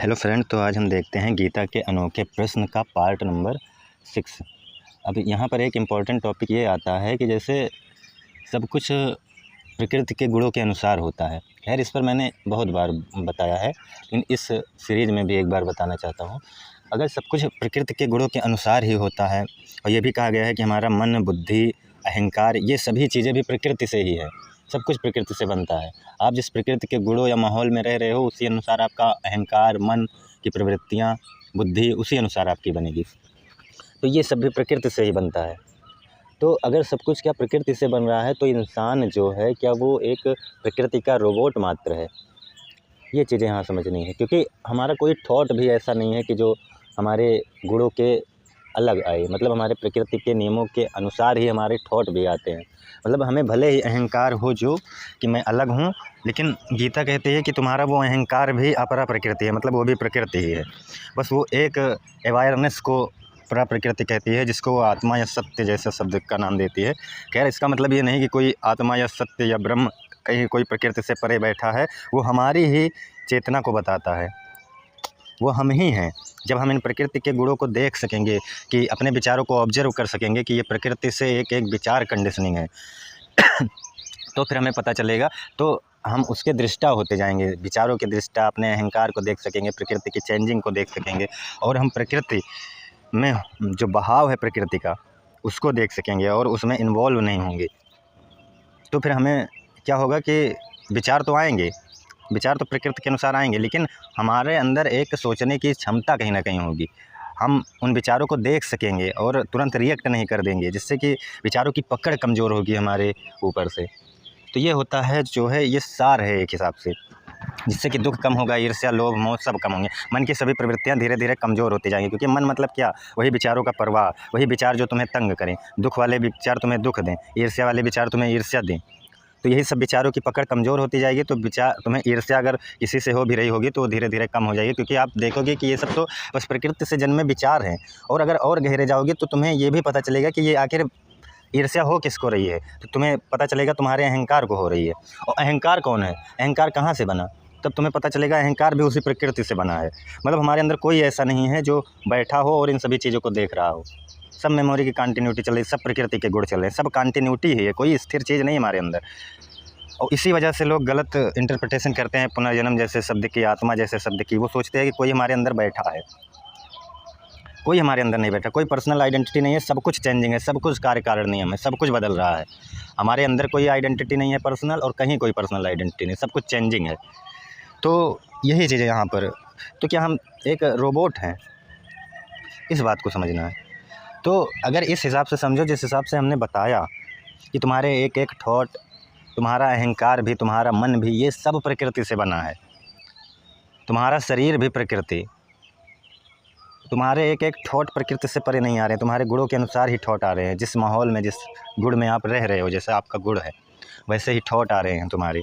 Hello friend, तो आज हम देखते हैं गीता के अनोखे प्रश्न का पार्ट नंबर 6। अब यहाँ पर एक इम्पॉर्टेंट टॉपिक ये आता है कि जैसे सब कुछ प्रकृति के गुणों के अनुसार होता है। खैर, इस पर मैंने बहुत बार बताया है, लेकिन इस सीरीज़ में भी एक बार बताना चाहता हूँ। अगर सब कुछ प्रकृति के गुणों के अनुसार ही होता है, और ये भी कहा गया है कि हमारा मन, बुद्धि, अहंकार, ये सभी चीज़ें भी प्रकृति से ही है। सब कुछ प्रकृति से बनता है। आप जिस प्रकृति के गुणों या माहौल में रह रहे हो, उसी अनुसार आपका अहंकार, मन की प्रवृत्तियाँ, बुद्धि उसी अनुसार आपकी बनेगी। तो ये सब भी प्रकृति से ही बनता है। तो अगर सब कुछ क्या प्रकृति से बन रहा है, तो इंसान जो है क्या वो एक प्रकृति का रोबोट मात्र है? ये चीज़ें यहाँ समझनी है, क्योंकि हमारा कोई थॉट भी ऐसा नहीं है कि जो हमारे गुणों के अलग आए। मतलब हमारे प्रकृति के नियमों के अनुसार ही हमारे थॉट भी आते हैं। मतलब हमें भले ही अहंकार हो जो कि मैं अलग हूँ, लेकिन गीता कहती है कि तुम्हारा वो अहंकार भी अपरा प्रकृति है, मतलब वो भी प्रकृति ही है। बस वो एक अवेयरनेस को परा प्रकृति कहती है, जिसको वो आत्मा या सत्य जैसे शब्द का नाम देती है। खैर, इसका मतलब ये नहीं कि कोई आत्मा या सत्य या ब्रह्म कहीं कोई प्रकृति से परे बैठा है। वो हमारी ही चेतना को बताता है, वो हम ही हैं। जब हम इन प्रकृति के गुणों को देख सकेंगे, कि अपने विचारों को ऑब्जर्व कर सकेंगे कि ये प्रकृति से एक विचार कंडीशनिंग है तो फिर हमें पता चलेगा, तो हम उसके दृष्टा होते जाएंगे। विचारों के दृष्टा अपने अहंकार को देख सकेंगे, प्रकृति की चेंजिंग को देख सकेंगे, और हम प्रकृति में जो बहाव है प्रकृति का उसको देख सकेंगे और उसमें इन्वॉल्व नहीं होंगे। तो फिर हमें क्या होगा कि विचार तो आएंगे, विचार तो प्रकृति के अनुसार आएंगे, लेकिन हमारे अंदर एक सोचने की क्षमता कहीं ना कहीं होगी। हम उन विचारों को देख सकेंगे और तुरंत रिएक्ट नहीं कर देंगे, जिससे कि विचारों की पकड़ कमज़ोर होगी हमारे ऊपर से। तो ये होता है, जो है ये सार है एक हिसाब से, जिससे कि दुख कम होगा, ईर्ष्या, लोभ, मोह सब कम होंगे। मन की सभी प्रवृत्तियां धीरे धीरे कमज़ोर होती जाएंगी, क्योंकि मन मतलब क्या? वही विचारों का प्रवाह, वही विचार जो तुम्हें तंग करें। दुख वाले विचार तुम्हें दुख दें, ईर्ष्या वाले विचार तुम्हें ईर्ष्या दें। तो यही सब विचारों की पकड़ कमज़ोर होती जाएगी। तो विचार तुम्हें ईर्ष्या अगर किसी से हो भी रही होगी, तो वो धीरे धीरे कम हो जाएगी, क्योंकि आप देखोगे कि ये सब तो बस प्रकृति से जन्मे विचार हैं। और अगर और गहरे जाओगे तो तुम्हें ये भी पता चलेगा कि ये आखिर ईर्ष्या हो किसको रही है। तो तुम्हें पता चलेगा तुम्हारे अहंकार को हो रही है। और अहंकार कौन है, अहंकार कहाँ से बना? तब तुम्हें पता चलेगा अहंकार भी उसी प्रकृति से बना है। मतलब हमारे अंदर कोई ऐसा नहीं है जो बैठा हो और इन सभी चीज़ों को देख रहा हो। सब मेमोरी की कंटिन्यूटी चल रही है, सब प्रकृति के गुण चल रहे हैं, सब कंटिन्यूटी ही है, कोई स्थिर चीज़ नहीं हमारे अंदर। और इसी वजह से लोग गलत इंटरप्रिटेशन करते हैं पुनर्जन्म जैसे शब्द की, आत्मा जैसे शब्द की। वो सोचते हैं कि कोई हमारे अंदर बैठा है। कोई हमारे अंदर नहीं बैठा, कोई पर्सनल आइडेंटिटी नहीं है। सब कुछ चेंजिंग है, सब कुछ कार्य कारण नियम है, सब कुछ बदल रहा है। हमारे अंदर कोई आइडेंटिटी नहीं है पर्सनल, और कहीं कोई पर्सनल आइडेंटिटी नहीं, सब कुछ चेंजिंग है। तो यही चीज़ है यहाँ पर। तो क्या हम एक रोबोट हैं? इस बात को समझना है। तो अगर इस हिसाब से समझो, जिस हिसाब से हमने बताया कि तुम्हारे एक एक थॉट, तुम्हारा अहंकार भी, तुम्हारा मन भी, ये सब प्रकृति से बना है। तुम्हारा शरीर भी प्रकृति, तुम्हारे एक एक थॉट प्रकृति से परे नहीं आ रहे हैं। तुम्हारे गुणों के अनुसार ही थॉट आ रहे हैं। जिस माहौल में, जिस गुण में आप रह रहे हो, जैसे आपका गुण है, वैसे ही थॉट आ रहे हैं तुम्हारे।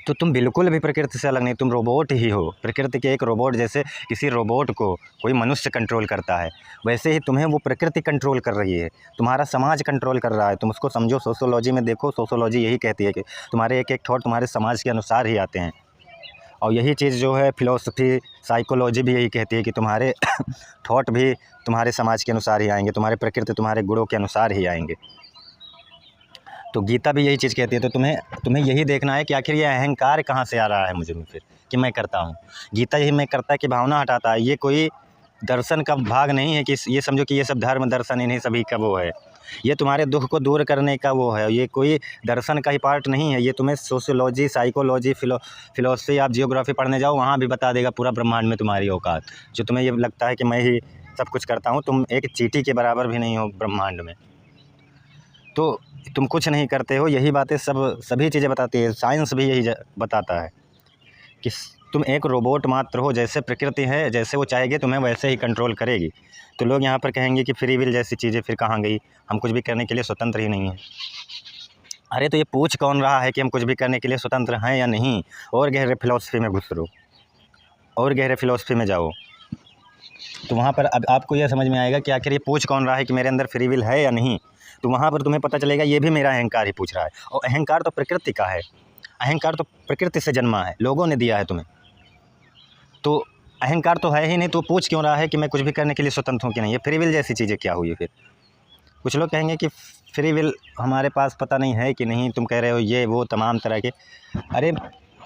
तो तुम बिल्कुल भी प्रकृति से अलग नहीं, तुम रोबोट ही हो, प्रकृति के एक रोबोट। जैसे किसी रोबोट को कोई मनुष्य कंट्रोल करता है, वैसे ही तुम्हें वो प्रकृति कंट्रोल कर रही है, तुम्हारा समाज कंट्रोल कर रहा है। तुम उसको समझो, सोशोलॉजी में देखो, सोशोलॉजी यही कहती है कि तुम्हारे एक एक थॉट तुम्हारे समाज के अनुसार ही आते हैं। और यही चीज़ जो है फिलॉसफी, साइकोलॉजी भी यही कहती है कि तुम्हारे थॉट भी तुम्हारे समाज के अनुसार ही आएंगे, तुम्हारे प्रकृति, तुम्हारे गुणों के अनुसार ही आएंगे। तो गीता भी यही चीज़ कहती है। तो तुम्हें यही देखना है कि आखिर ये अहंकार कहाँ से आ रहा है मुझे में, फिर कि मैं करता हूँ। गीता यही मैं करता है कि भावना हटाता है। ये कोई दर्शन का भाग नहीं है कि ये समझो कि ये सब धर्म दर्शन इन्हीं सभी का वो है। ये तुम्हारे दुख को दूर करने का वो है। ये कोई दर्शन का ही पार्ट नहीं है। ये तुम्हें सोशियोलॉजी, साइकोलॉजी, फिलोसफी, आप जियोग्राफी पढ़ने जाओ, वहाँ भी बता देगा पूरा ब्रह्मांड में तुम्हारी औकात। जो तुम्हें ये लगता है कि मैं ही सब कुछ करता हूँ, तुम एक चींटी के बराबर भी नहीं हो ब्रह्मांड में। तो तुम कुछ नहीं करते हो। यही बातें सभी चीज़ें बताती है। साइंस भी यही बताता है कि तुम एक रोबोट मात्र हो। जैसे प्रकृति है, जैसे वो चाहेगी तुम्हें वैसे ही कंट्रोल करेगी। तो लोग यहाँ पर कहेंगे कि फ्री विल जैसी चीज़ें फिर कहाँ गई, हम कुछ भी करने के लिए स्वतंत्र ही नहीं हैं। अरे तो ये पूछ कौन रहा है कि हम कुछ भी करने के लिए स्वतंत्र हैं या नहीं? और गहरे फिलॉसफी में घुस लो, और गहरे फिलॉसफी में जाओ, तो वहाँ पर अब आपको यह समझ में आएगा कि आखिर ये पूछ कौन रहा है कि मेरे अंदर फ्री विल है या नहीं। तो वहाँ पर तुम्हें पता चलेगा ये भी मेरा अहंकार ही पूछ रहा है। और अहंकार तो प्रकृति का है, अहंकार तो प्रकृति से जन्मा है, लोगों ने दिया है तुम्हें। तो अहंकार तो है ही नहीं, तो पूछ क्यों रहा है कि मैं कुछ भी करने के लिए स्वतंत्र हूँ कि नहीं। ये फ्री विल जैसी चीज़ें क्या हुई फिर। कुछ लोग कहेंगे कि फ्री विल हमारे पास पता नहीं है कि नहीं, तुम कह रहे हो ये वो तमाम तरह के। अरे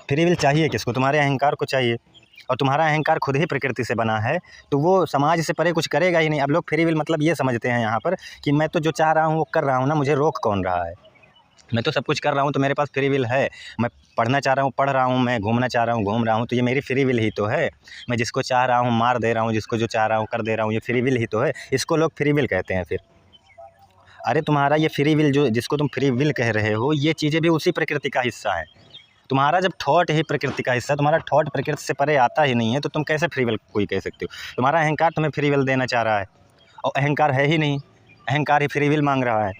फ्री विल चाहिए किसको? तुम्हारे अहंकार को चाहिए, और तुम्हारा अहंकार खुद ही प्रकृति से बना है, तो वो समाज से परे कुछ करेगा ही नहीं। अब लोग फ्री विल मतलब ये समझते हैं यहाँ पर कि मैं तो जो चाह रहा हूँ वो कर रहा हूँ ना, मुझे रोक कौन रहा है। मैं तो सब कुछ कर रहा हूँ, तो मेरे पास फ्री विल है। मैं पढ़ना चाह रहा हूँ पढ़ रहा हूँ, मैं घूमना चाह रहा हूँ घूम रहा हूँ, तो ये मेरी फ्री विल ही तो है। मैं जिसको चाह रहा हूँ मार दे रहा हूँ, जिसको जो चाह रहा हूँ कर दे रहा हूँ, ये फ्री विल ही तो है। इसको लोग फ्री विल कहते हैं फिर। अरे तुम्हारा ये फ्री विल जो जिसको तुम फ्री विल कह रहे हो, ये चीज़ें भी उसी प्रकृति का हिस्सा है। तुम्हारा जब थॉट ही प्रकृति का हिस्सा, तुम्हारा थॉट प्रकृति से परे आता ही नहीं है, तो तुम कैसे फ्री विल कोई कह सकते हो? तुम्हारा अहंकार तुम्हें फ्री विल देना चाह रहा है, और अहंकार है ही नहीं, अहंकार ही फ्री विल मांग रहा है।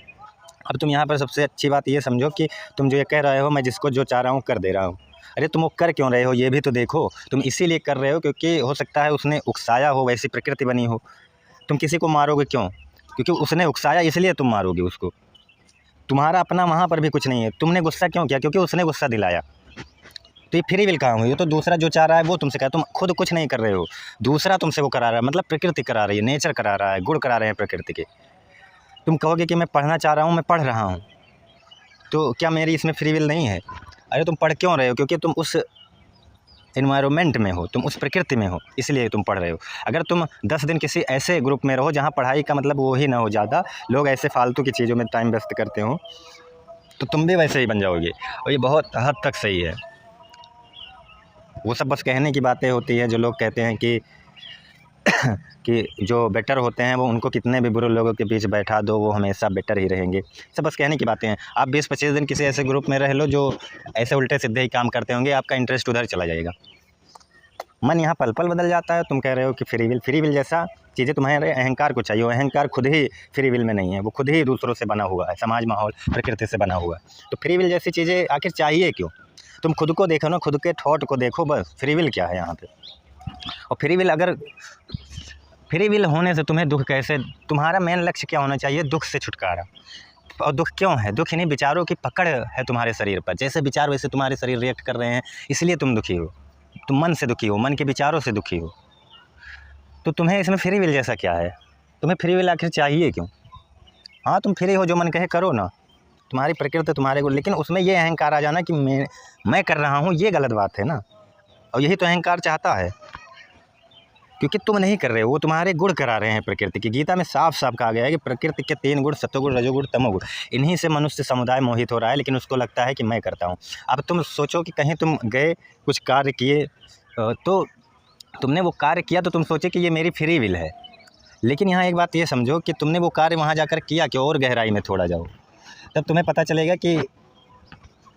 अब तुम यहाँ पर सबसे अच्छी बात ये समझो कि तुम जो ये कह रहे हो मैं जिसको जो चाह रहा हूँ कर दे रहा हूँ, अरे तुम वो कर क्यों रहे हो ये भी तो देखो। तुम इसीलिए कर रहे हो क्योंकि हो सकता है उसने उकसाया हो, वैसी प्रकृति बनी हो। तुम किसी को मारोगे क्यों? क्योंकि उसने उकसाया, इसलिए तुम मारोगे उसको। तुम्हारा अपना वहाँ पर भी कुछ नहीं है। तुमने गुस्सा क्यों किया? क्योंकि उसने गुस्सा दिलाया। तो ये फ्री विल कहाँ हुई? ये तो दूसरा जो चाह रहा है वो तुमसे कहा, तुम खुद कुछ नहीं कर रहे हो, दूसरा तुमसे वो करा रहा है। मतलब प्रकृति करा रही है, नेचर करा रहा है, गुण करा रहे हैं प्रकृति के। तुम कहोगे कि मैं पढ़ना चाह रहा हूँ, मैं पढ़ रहा हूँ, तो क्या मेरी इसमें फ्री विल नहीं है? अरे तुम पढ़ क्यों रहे हो? क्योंकि तुम उस एनवायरनमेंट में हो, तुम उस प्रकृति में हो, इसलिए तुम पढ़ रहे हो। अगर तुम 10 दिन किसी ऐसे ग्रुप में रहो जहाँ पढ़ाई का मतलब वो ही ना हो, ज़्यादा लोग ऐसे फालतू की चीज़ों में टाइम वेस्ट करते हो, तो तुम भी वैसे ही बन जाओगे। और ये बहुत हद तक सही है। वो सब बस कहने की बातें होती है, जो लोग कहते हैं कि कि जो बेटर होते हैं वो उनको कितने भी बुरे लोगों के बीच बैठा दो, वो हमेशा बेटर ही रहेंगे। सब बस कहने की बातें हैं। आप 20-25 दिन किसी ऐसे ग्रुप में रह लो जो ऐसे उल्टे सीधे ही काम करते होंगे, आपका इंटरेस्ट उधर चला जाएगा, मन यहाँ पल पल बदल जाता है। तुम कह रहे हो कि फ्री विल जैसा चीज़ें तुम्हारे अहंकार को चाहिए। अहंकार खुद ही फ्री विल में नहीं है, वो खुद ही दूसरों से बना हुआ है, समाज माहौल प्रकृति से बना हुआ है। तो फ्री विल जैसी चीज़ें आखिर चाहिए क्यों? तुम खुद को देखो ना, खुद के थॉट को देखो, बस फ्री विल क्या है यहाँ पे। और फ्री विल होने से तुम्हें दुख कैसे? तुम्हारा मेन लक्ष्य क्या होना चाहिए? दुख से छुटकारा। और दुख क्यों है? दुख इन्हीं विचारों की पकड़ है तुम्हारे शरीर पर। जैसे विचार वैसे तुम्हारे शरीर रिएक्ट कर रहे हैं, इसलिए तुम दुखी हो। तुम मन से दुखी हो, मन के विचारों से दुखी हो। तो तुम्हें इसमें फ्री विल जैसा क्या है? तुम्हें फ्री विल आखिर चाहिए क्यों? हाँ तुम फ्री हो, जो मन कहे करो ना, तुम्हारी प्रकृति तुम्हारे को, लेकिन उसमें ये अहंकार आ जाना कि मैं कर रहा हूँ, ये गलत बात है ना। और यही तो अहंकार चाहता है, क्योंकि तुम नहीं कर रहे हो, वो तुम्हारे गुण करा रहे हैं प्रकृति की। गीता में साफ साफ कहा गया है कि प्रकृति के 3 गुण, सत्वगुण, रजोगुण, तमोगुण, इन्हीं से मनुष्य समुदाय मोहित हो रहा है, लेकिन उसको लगता है कि मैं करता हूँ। अब तुम सोचो कि कहीं तुम गए, कुछ कार्य किए, तो तुमने वो कार्य किया तो तुम सोचे कि ये मेरी फ्री विल है, लेकिन यहाँ एक बात ये समझो कि तुमने वो कार्य वहाँ जाकर किया कि, और गहराई में थोड़ा जाओ, तब तुम्हें पता चलेगा कि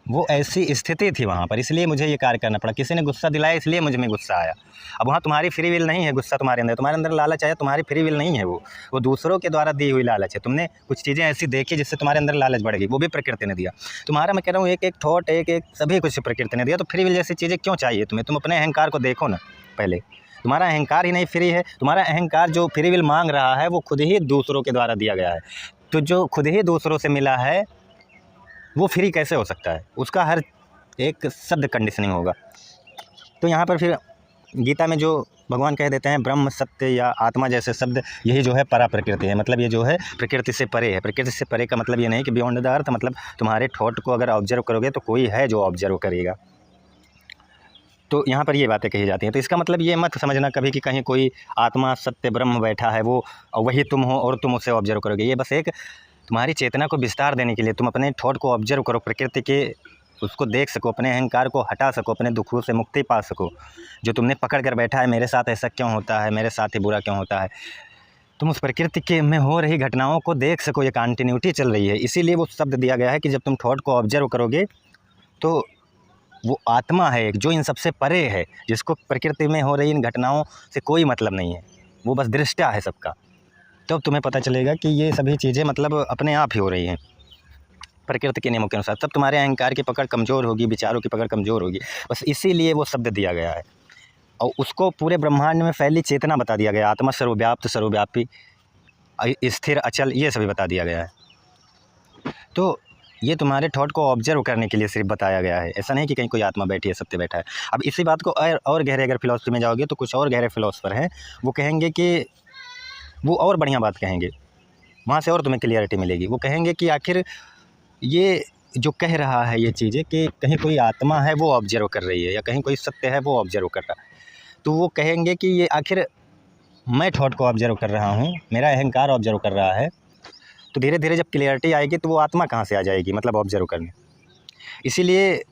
वो ऐसी स्थिति थी वहाँ पर, इसलिए मुझे ये कार्य करना पड़ा। किसी ने गुस्सा दिलाया, इसलिए मुझ में गुस्सा आया। अब वहाँ तुम्हारी फ्री विल नहीं है, गुस्सा तुम्हारे अंदर लालच आया, तुम्हारी फ्री विल नहीं है, वो दूसरों के द्वारा दी हुई लालच है। तुमने कुछ चीज़ें ऐसी देखी जिससे तुम्हारे अंदर लालच बढ़ गई, वो भी प्रकृति ने दिया। तुम्हारा, मैं कह रहा हूँ, एक एक थॉट, एक एक सभी कुछ प्रकृति ने दिया। तो फ्री विल जैसी चीज़ें क्यों चाहिए तुम्हें? तुम अपने अहंकार को देखो ना पहले। तुम्हारा अहंकार ही नहीं फ्री है। तुम्हारा अहंकार जो फ्री विल मांग रहा है वो खुद ही दूसरों के द्वारा दिया गया है। तो जो खुद ही दूसरों से मिला है वो फ्री कैसे हो सकता है? उसका हर एक शब्द कंडीशनिंग होगा। तो यहाँ पर फिर गीता में जो भगवान कह देते हैं ब्रह्म, सत्य या आत्मा जैसे शब्द, यही जो है परा प्रकृति है। मतलब ये जो है प्रकृति से परे है। प्रकृति से परे का मतलब ये नहीं कि बियॉन्ड द अर्थ, मतलब तुम्हारे थॉट को अगर ऑब्जर्व करोगे तो कोई है जो ऑब्जर्व करेगा। तो यहाँ पर ये बातें कही जाती हैं। तो इसका मतलब ये मत समझना कभी कि कहीं कोई आत्मा, सत्य, ब्रह्म बैठा है, वो वही तुम हो और तुम उसे ऑब्जर्व करोगे। ये बस एक तुम्हारी चेतना को विस्तार देने के लिए, तुम अपने थॉट को ऑब्जर्व करो, प्रकृति के उसको देख सको, अपने अहंकार को हटा सको, अपने दुखों से मुक्ति पा सको। जो तुमने पकड़ कर बैठा है, मेरे साथ ऐसा क्यों होता है, मेरे साथ ही बुरा क्यों होता है, तुम उस प्रकृति के में हो रही घटनाओं को देख सको। ये कंटिन्यूटी चल रही है, इसीलिए वो शब्द दिया गया है कि जब तुम थॉट को ऑब्जर्व करोगे तो वो आत्मा है एक, जो इन सबसे परे है, जिसको प्रकृति में हो रही इन घटनाओं से कोई मतलब नहीं है, वो बस दृष्टा है सबका। तब तुम्हें पता चलेगा कि ये सभी चीज़ें मतलब अपने आप ही हो रही हैं प्रकृति के नियमों के अनुसार। तब तुम्हारे अहंकार की पकड़ कमज़ोर होगी, विचारों की पकड़ कमज़ोर होगी। बस इसीलिए वो शब्द दिया गया है, और उसको पूरे ब्रह्मांड में फैली चेतना बता दिया गया। आत्मा सर्वव्याप्त, सर्वव्यापी, स्थिर, अचल, ये सभी बता दिया गया है। तो ये तुम्हारे थॉट को ऑब्जर्व करने के लिए सिर्फ बताया गया है, ऐसा नहीं कि कहीं कोई आत्मा बैठी है, सत्य बैठा है। अब इसी बात को और गहरे अगर फिलॉसफी में जाओगे तो कुछ और गहरे फिलोसफर हैं, वो कहेंगे कि वो और बढ़िया बात कहेंगे, वहाँ से और तुम्हें क्लियरिटी मिलेगी। वो कहेंगे कि आखिर ये जो कह रहा है ये चीज़ें कि कहीं कोई आत्मा है वो ऑब्जर्व कर रही है या कहीं कोई सत्य है वो ऑब्जर्व कर रहा है, तो वो कहेंगे कि ये आखिर मैं थॉट को ऑब्जर्व कर रहा हूँ, मेरा अहंकार ऑब्जर्व कर रहा है, तो धीरे धीरे जब क्लियरिटी आएगी तो वो आत्मा कहाँ से आ जाएगी, मतलब ऑब्जर्व करने। इसीलिए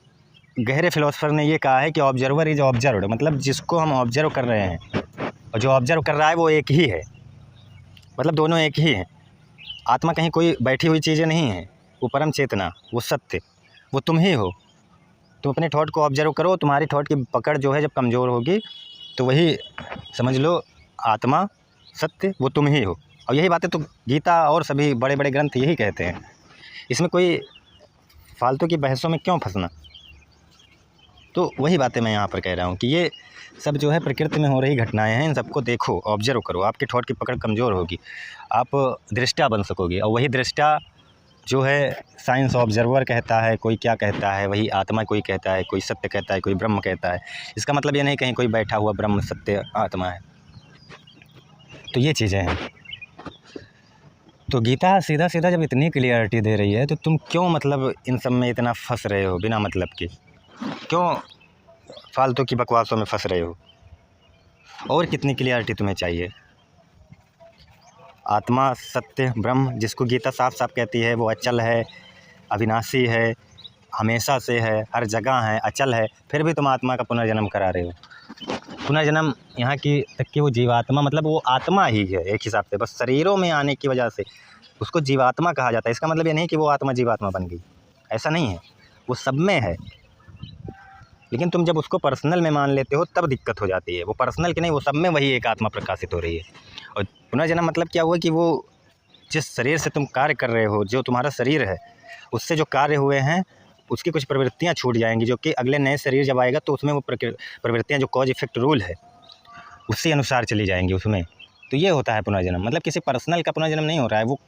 गहरे फिलोसफर ने ये कहा है कि ऑब्जर्वर इज ऑब्जर्व्ड, मतलब जिसको हम ऑब्जर्व कर रहे हैं और जो ऑब्जर्व कर रहा है वो एक ही है, मतलब दोनों एक ही हैं। आत्मा कहीं कोई बैठी हुई चीज़ें नहीं है, वो परम चेतना, वो सत्य, वो तुम ही हो। तुम अपने थॉट को ऑब्जर्व करो, तुम्हारी थॉट की पकड़ जो है जब कमज़ोर होगी तो वही समझ लो आत्मा सत्य वो तुम ही हो। और यही बातें तो गीता और सभी बड़े बड़े ग्रंथ यही कहते हैं, इसमें कोई फालतू की बहसों में क्यों फंसना। तो वही बातें मैं यहाँ पर कह रहा हूँ कि ये सब जो है प्रकृति में हो रही घटनाएं हैं, इन सबको देखो, ऑब्जर्व करो, आपके थॉट की पकड़ कमज़ोर होगी, आप दृष्टा बन सकोगे। और वही दृष्टा जो है साइंस ऑब्जर्वर कहता है, कोई क्या कहता है, वही आत्मा कोई कहता है, कोई सत्य कहता है, कोई ब्रह्म कहता है। इसका मतलब ये नहीं कहीं कोई बैठा हुआ ब्रह्म सत्य आत्मा है। तो ये चीज़ें हैं। तो गीता सीधा सीधा जब इतनी क्लियरिटी दे रही है तो तुम क्यों मतलब इन सब में इतना फंस रहे हो बिना मतलब के, क्यों फालतू की बकवासों में फंस रहे हो। और कितनी क्लियरिटी तुम्हें चाहिए। आत्मा सत्य ब्रह्म जिसको गीता साफ साफ कहती है वो अचल है, अविनाशी है, हमेशा से है, हर जगह है, अचल है, फिर भी तुम आत्मा का पुनर्जन्म करा रहे हो। पुनर्जन्म यहाँ की तक कि वो जीवात्मा, मतलब वो आत्मा ही है एक हिसाब से, बस शरीरों में आने की वजह से उसको जीवात्मा कहा जाता है। इसका मतलब ये नहीं कि वो आत्मा जीवात्मा बन गई, ऐसा नहीं है, वो सब में है। लेकिन तुम जब उसको पर्सनल में मान लेते हो तब दिक्कत हो जाती है। वो पर्सनल की नहीं, वो सब में वही एक आत्मा प्रकाशित हो रही है। और पुनर्जन्म मतलब क्या हुआ कि वो जिस शरीर से तुम कार्य कर रहे हो, जो तुम्हारा शरीर है, उससे जो कार्य हुए हैं उसकी कुछ प्रवृत्तियाँ छूट जाएंगी, जो कि अगले नए शरीर जब आएगा तो उसमें वो प्रवृत्तियाँ जो कॉज इफेक्ट रूल है उससे अनुसार चली जाएंगी उसमें। तो ये होता है पुनर्जन्म, मतलब किसी पर्सनल का पुनर्जन्म नहीं हो रहा है, वो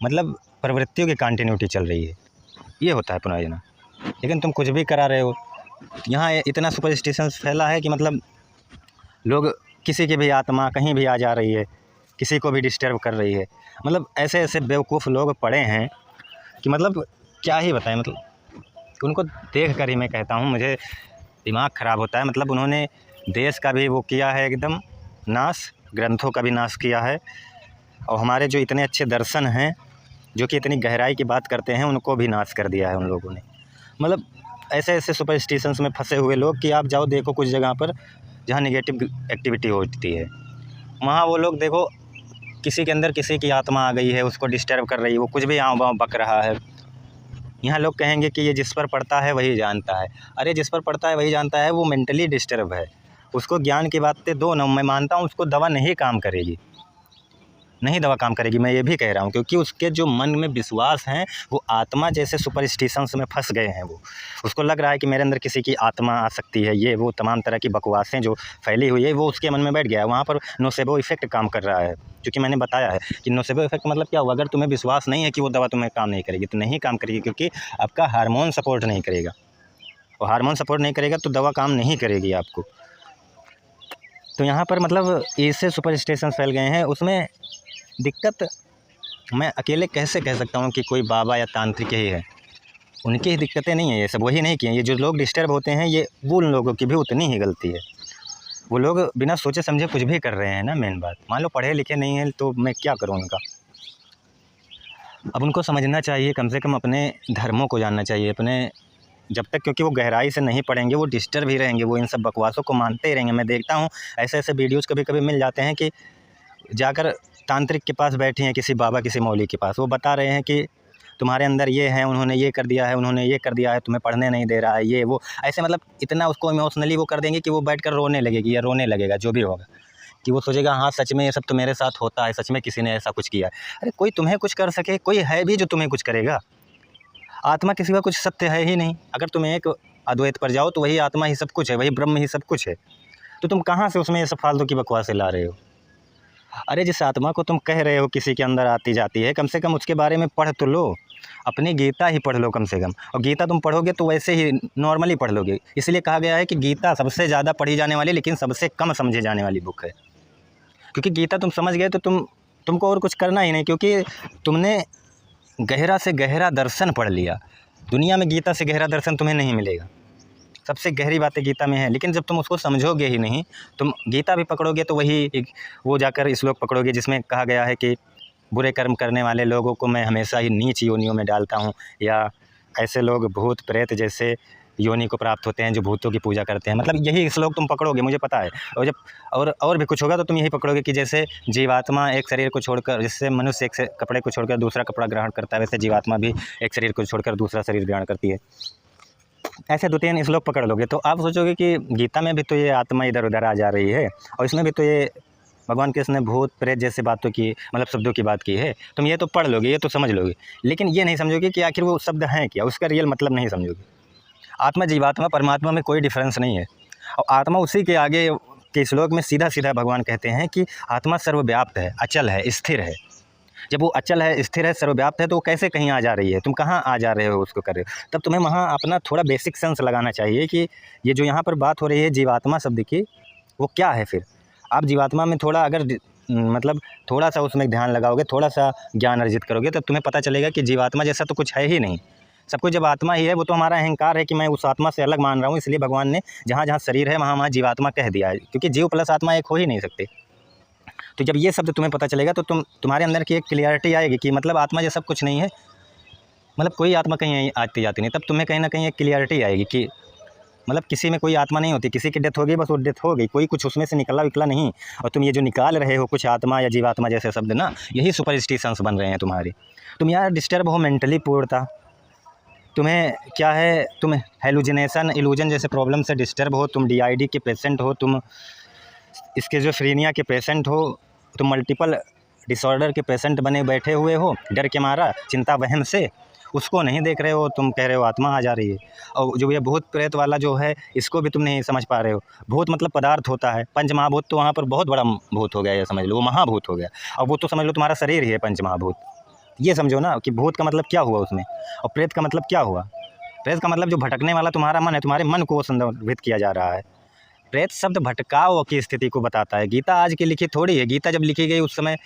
मतलब प्रवृत्तियों की कंटिन्यूटी चल रही है, ये होता है पुनर्जन्म। लेकिन तुम कुछ भी करा रहे हो। यहाँ इतना सुपरस्टिशन फैला है कि मतलब लोग किसी की भी आत्मा कहीं भी आ जा रही है, किसी को भी डिस्टर्ब कर रही है। मतलब ऐसे ऐसे बेवकूफ़ लोग पड़े हैं कि मतलब क्या ही बताएं। मतलब उनको देख कर ही मैं कहता हूँ मुझे दिमाग ख़राब होता है। मतलब उन्होंने देश का भी वो किया है एकदम नाश, ग्रंथों का भी नाश किया है, और हमारे जो इतने अच्छे दर्शन हैं जो कि इतनी गहराई की बात करते हैं उनको भी नाश कर दिया है उन लोगों ने। मतलब ऐसे ऐसे सुपरस्टिशंस में फंसे हुए लोग कि आप जाओ देखो कुछ जगह पर जहाँ नेगेटिव एक्टिविटी होती है, वहाँ वो लोग देखो किसी के अंदर किसी की आत्मा आ गई है, उसको डिस्टर्ब कर रही है, वो कुछ भी आँव बाँव बक रहा है। यहाँ लोग कहेंगे कि ये जिस पर पड़ता है वही जानता है। अरे जिस पर पड़ता है वही जानता है, वो मेंटली डिस्टर्ब है, उसको ज्ञान की बातें दो ना, मैं मानता हूँ उसको दवा नहीं काम करेगी, नहीं दवा काम करेगी, मैं ये भी कह रहा हूँ, क्योंकि उसके जो मन में विश्वास हैं वो आत्मा जैसे सुपरस्टिशंस में फंस गए हैं। वो उसको लग रहा है कि मेरे अंदर किसी की आत्मा आ सकती है, ये वो तमाम तरह की बकवासें जो फैली हुई है वो उसके मन में बैठ गया है। वहाँ पर नोसेबो इफेक्ट काम कर रहा है, क्योंकि मैंने बताया है कि नोसेबो इफेक्ट मतलब क्या हुआ। अगर तुम्हें विश्वास नहीं है कि वो दवा तुम्हें काम नहीं करेगी तो नहीं काम करेगी, क्योंकि आपका हार्मोन सपोर्ट नहीं करेगा, और हार्मोन सपोर्ट नहीं करेगा तो दवा काम नहीं करेगी आपको। तो यहाँ पर मतलब ऐसे सुपरस्टिशन फैल गए हैं। उसमें दिक्कत मैं अकेले कैसे कह सकता हूँ कि कोई बाबा या तांत्रिक ही है, उनकी ही दिक्कतें नहीं है, ये सब वही नहीं किए। ये जो लोग डिस्टर्ब होते हैं ये वो उन लोगों की भी उतनी ही गलती है। वो लोग बिना सोचे समझे कुछ भी कर रहे हैं ना। मेन बात, मान लो पढ़े लिखे नहीं हैं तो मैं क्या करूँ उनका। अब उनको समझना चाहिए, कम से कम अपने धर्मों को जानना चाहिए अपने, जब तक, क्योंकि वो गहराई से नहीं पढ़ेंगे वो डिस्टर्ब ही रहेंगे, वो इन सब बकवासों को मानते ही रहेंगे। मैं देखता हूँ ऐसे ऐसे वीडियोज़ कभी कभी मिल जाते हैं कि जाकर तांत्रिक के पास बैठे हैं, किसी बाबा किसी मौली के पास, वो बता रहे हैं कि तुम्हारे अंदर ये है, उन्होंने ये कर दिया है, उन्होंने ये कर दिया है, तुम्हें पढ़ने नहीं दे रहा है, ये वो ऐसे मतलब इतना उसको इमोशनली वो कर देंगे कि वो बैठकर रोने लगेगी या रोने लगेगा, जो भी होगा, कि वो सोचेगा हाँ सच में ये सब तो मेरे साथ होता है, सच में किसी ने ऐसा कुछ किया है। अरे कोई तुम्हें कुछ कर सके, कोई है भी जो तुम्हें कुछ करेगा? आत्मा किसी का कुछ सत्य है ही नहीं। अगर तुम एक अद्वैत पर जाओ तो वही आत्मा ही सब कुछ है, वही ब्रह्म ही सब कुछ है। तो तुम कहाँ से उसमें ये सब फालतू की बकवासें ला रहे हो? अरे जिस आत्मा को तुम कह रहे हो किसी के अंदर आती जाती है, कम से कम उसके बारे में पढ़ तो लो। अपनी गीता ही पढ़ लो कम से कम। और गीता तुम पढ़ोगे तो वैसे ही नॉर्मली पढ़ लोगे, इसलिए कहा गया है कि गीता सबसे ज़्यादा पढ़ी जाने वाली लेकिन सबसे कम समझे जाने वाली बुक है। क्योंकि गीता तुम समझ गए तो तुमको और कुछ करना ही नहीं, क्योंकि तुमने गहरा से गहरा दर्शन पढ़ लिया। दुनिया में गीता से गहरा दर्शन तुम्हें नहीं मिलेगा, सबसे गहरी बातें गीता में है। लेकिन जब तुम उसको समझोगे ही नहीं, तुम गीता भी पकड़ोगे तो वही वो जाकर श्लोक पकड़ोगे जिसमें कहा गया है कि बुरे कर्म करने वाले लोगों को मैं हमेशा ही नीच योनियों में डालता हूँ, या ऐसे लोग भूत प्रेत जैसे योनि को प्राप्त होते हैं जो भूतों की पूजा करते हैं। मतलब यही श्लोक तुम पकड़ोगे, मुझे पता है। और जब और भी कुछ होगा तो तुम यही पकड़ोगे कि जैसे जीवात्मा एक शरीर को छोड़कर, जैसे मनुष्य एक कपड़े को छोड़कर दूसरा कपड़ा ग्रहण करता है, वैसे जीवात्मा भी एक शरीर को छोड़कर दूसरा शरीर ग्रहण करती है। ऐसे 2-3 श्लोक पकड़ लोगे तो आप सोचोगे कि गीता में भी तो ये आत्मा इधर उधर आ जा रही है, और इसमें भी तो ये भगवान कृष्ण ने भूत प्रेत जैसे बातों की, मतलब शब्दों की बात की है। तुम ये तो पढ़ लोगे, ये तो समझ लोगे, लेकिन ये नहीं समझोगे कि आखिर वो शब्द हैं क्या, उसका रियल मतलब नहीं समझोगे। आत्मा जीवात्मा परमात्मा में कोई डिफरेंस नहीं है। और आत्मा उसी के आगे के श्लोक में सीधा सीधा भगवान कहते हैं कि आत्मा सर्वव्याप्त है, अचल है, स्थिर है। जब वो अचल है, स्थिर है, सर्वव्याप्त है तो वो कैसे कहीं आ जा रही है, तुम कहाँ आ जा रहे हो उसको कर रहे हो। तब तुम्हें वहाँ अपना थोड़ा बेसिक सेंस लगाना चाहिए कि ये जो यहाँ पर बात हो रही है जीवात्मा शब्द की, वो क्या है। फिर आप जीवात्मा में थोड़ा अगर मतलब थोड़ा सा उसमें ध्यान लगाओगे, थोड़ा सा ज्ञान अर्जित करोगे, तब तुम्हें पता चलेगा कि जीवात्मा जैसा तो कुछ है ही नहीं। सब कुछ जब आत्मा ही है, वो तो हमारा अहंकार है कि मैं उस आत्मा से अलग मान रहा हूँ, इसलिए भगवान ने जहाँ जहाँ शरीर है वहाँ वहाँ जीवात्मा कह दिया है, क्योंकि जीव प्लस आत्मा एक हो ही नहीं सकते। तो जब ये शब्द तुम्हें पता चलेगा तो तुम्हारे अंदर की एक क्लियरिटी आएगी कि मतलब आत्मा जैसा कुछ नहीं है, मतलब कोई आत्मा कहीं आती जाती नहीं। तब तुम्हें कहीं ना कहीं एक क्लियरिटी आएगी कि मतलब किसी में कोई आत्मा नहीं होती, किसी की डेथ हो गई बस वो डेथ हो गई, कोई कुछ उसमें से निकला विकला नहीं। और तुम ये जो निकाल रहे हो कुछ आत्मा या जीवात्मा जैसे शब्द ना, यही सुपरस्टिशंस बन रहे हैं तुम्हारी। तुम यार डिस्टर्ब हो मेंटली पूर्णता, तुम्हें क्या है, तुम हेलुजिनेशन इल्यूजन जैसे प्रॉब्लम से डिस्टर्ब हो, तुम DID के पेशेंट हो, तुम स्किज़ोफ्रेनिया के पेशेंट हो, तुम मल्टीपल डिसऑर्डर के पेशेंट बने बैठे हुए हो, डर के मारा, चिंता वहम से उसको नहीं देख रहे हो, तुम कह रहे हो आत्मा आ जा रही है। और जो ये भूत प्रेत वाला जो है, इसको भी तुम नहीं समझ पा रहे हो। भूत मतलब पदार्थ होता है, पंच महाभूत तो वहाँ पर बहुत बड़ा भूत हो गया, ये समझ लो, वो महाभूत हो गया। और वो तो समझ लो तुम्हारा शरीर ही है पंच महाभूत। ये समझो ना कि भूत का मतलब क्या हुआ उसमें, और प्रेत का मतलब क्या हुआ। प्रेत का मतलब जो भटकने वाला तुम्हारा मन है, तुम्हारे मन को वो संदर्भित किया जा रहा है। प्रेत शब्द भटकाव की स्थिति को बताता है। गीता आज की लिखी थोड़ी है, गीता जब लिखी गई उस समय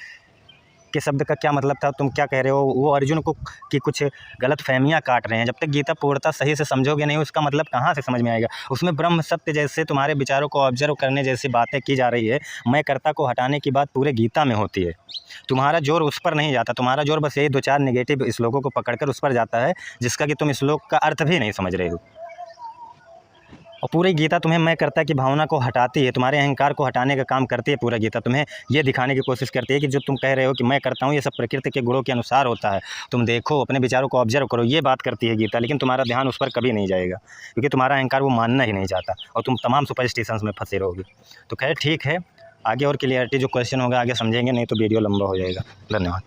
के शब्द का क्या मतलब था, तुम क्या कह रहे हो, वो अर्जुन को की कुछ गलत फहमियाँ काट रहे हैं। जब तक गीता पूर्णतः सही से समझोगे नहीं, उसका मतलब कहाँ से समझ में आएगा। उसमें ब्रह्म सत्य जैसे तुम्हारे विचारों को ऑब्जर्व करने जैसी बातें की जा रही है। मैं कर्ता को हटाने की बात पूरे गीता में होती है। तुम्हारा जोर उस पर नहीं जाता, तुम्हारा जोर बस यही 2-4 नेगेटिव श्लोकों को पकड़कर उस पर जाता है, जिसका कि तुम श्लोक का अर्थ भी नहीं समझ रहे हो। और पूरी गीता तुम्हें मैं कर्ता की भावना को हटाती है, तुम्हारे अहंकार को हटाने का काम करती है। पूरा गीता तुम्हें ये दिखाने की कोशिश करती है कि जो तुम कह रहे हो कि मैं करता हूँ, ये सब प्रकृति के गुणों के अनुसार होता है। तुम देखो, अपने विचारों को ऑब्जर्व करो, ये बात करती है गीता। लेकिन तुम्हारा ध्यान उस पर कभी नहीं जाएगा, क्योंकि तुम्हारा अहंकार वो मानना ही नहीं चाहता, और तुम तमाम सुपरस्टिशंस में फंसे रहोगे। तो खैर ठीक है, आगे और क्लियरिटी जो क्वेश्चन होगा आगे समझेंगे, नहीं तो वीडियो लंबा हो जाएगा। धन्यवाद।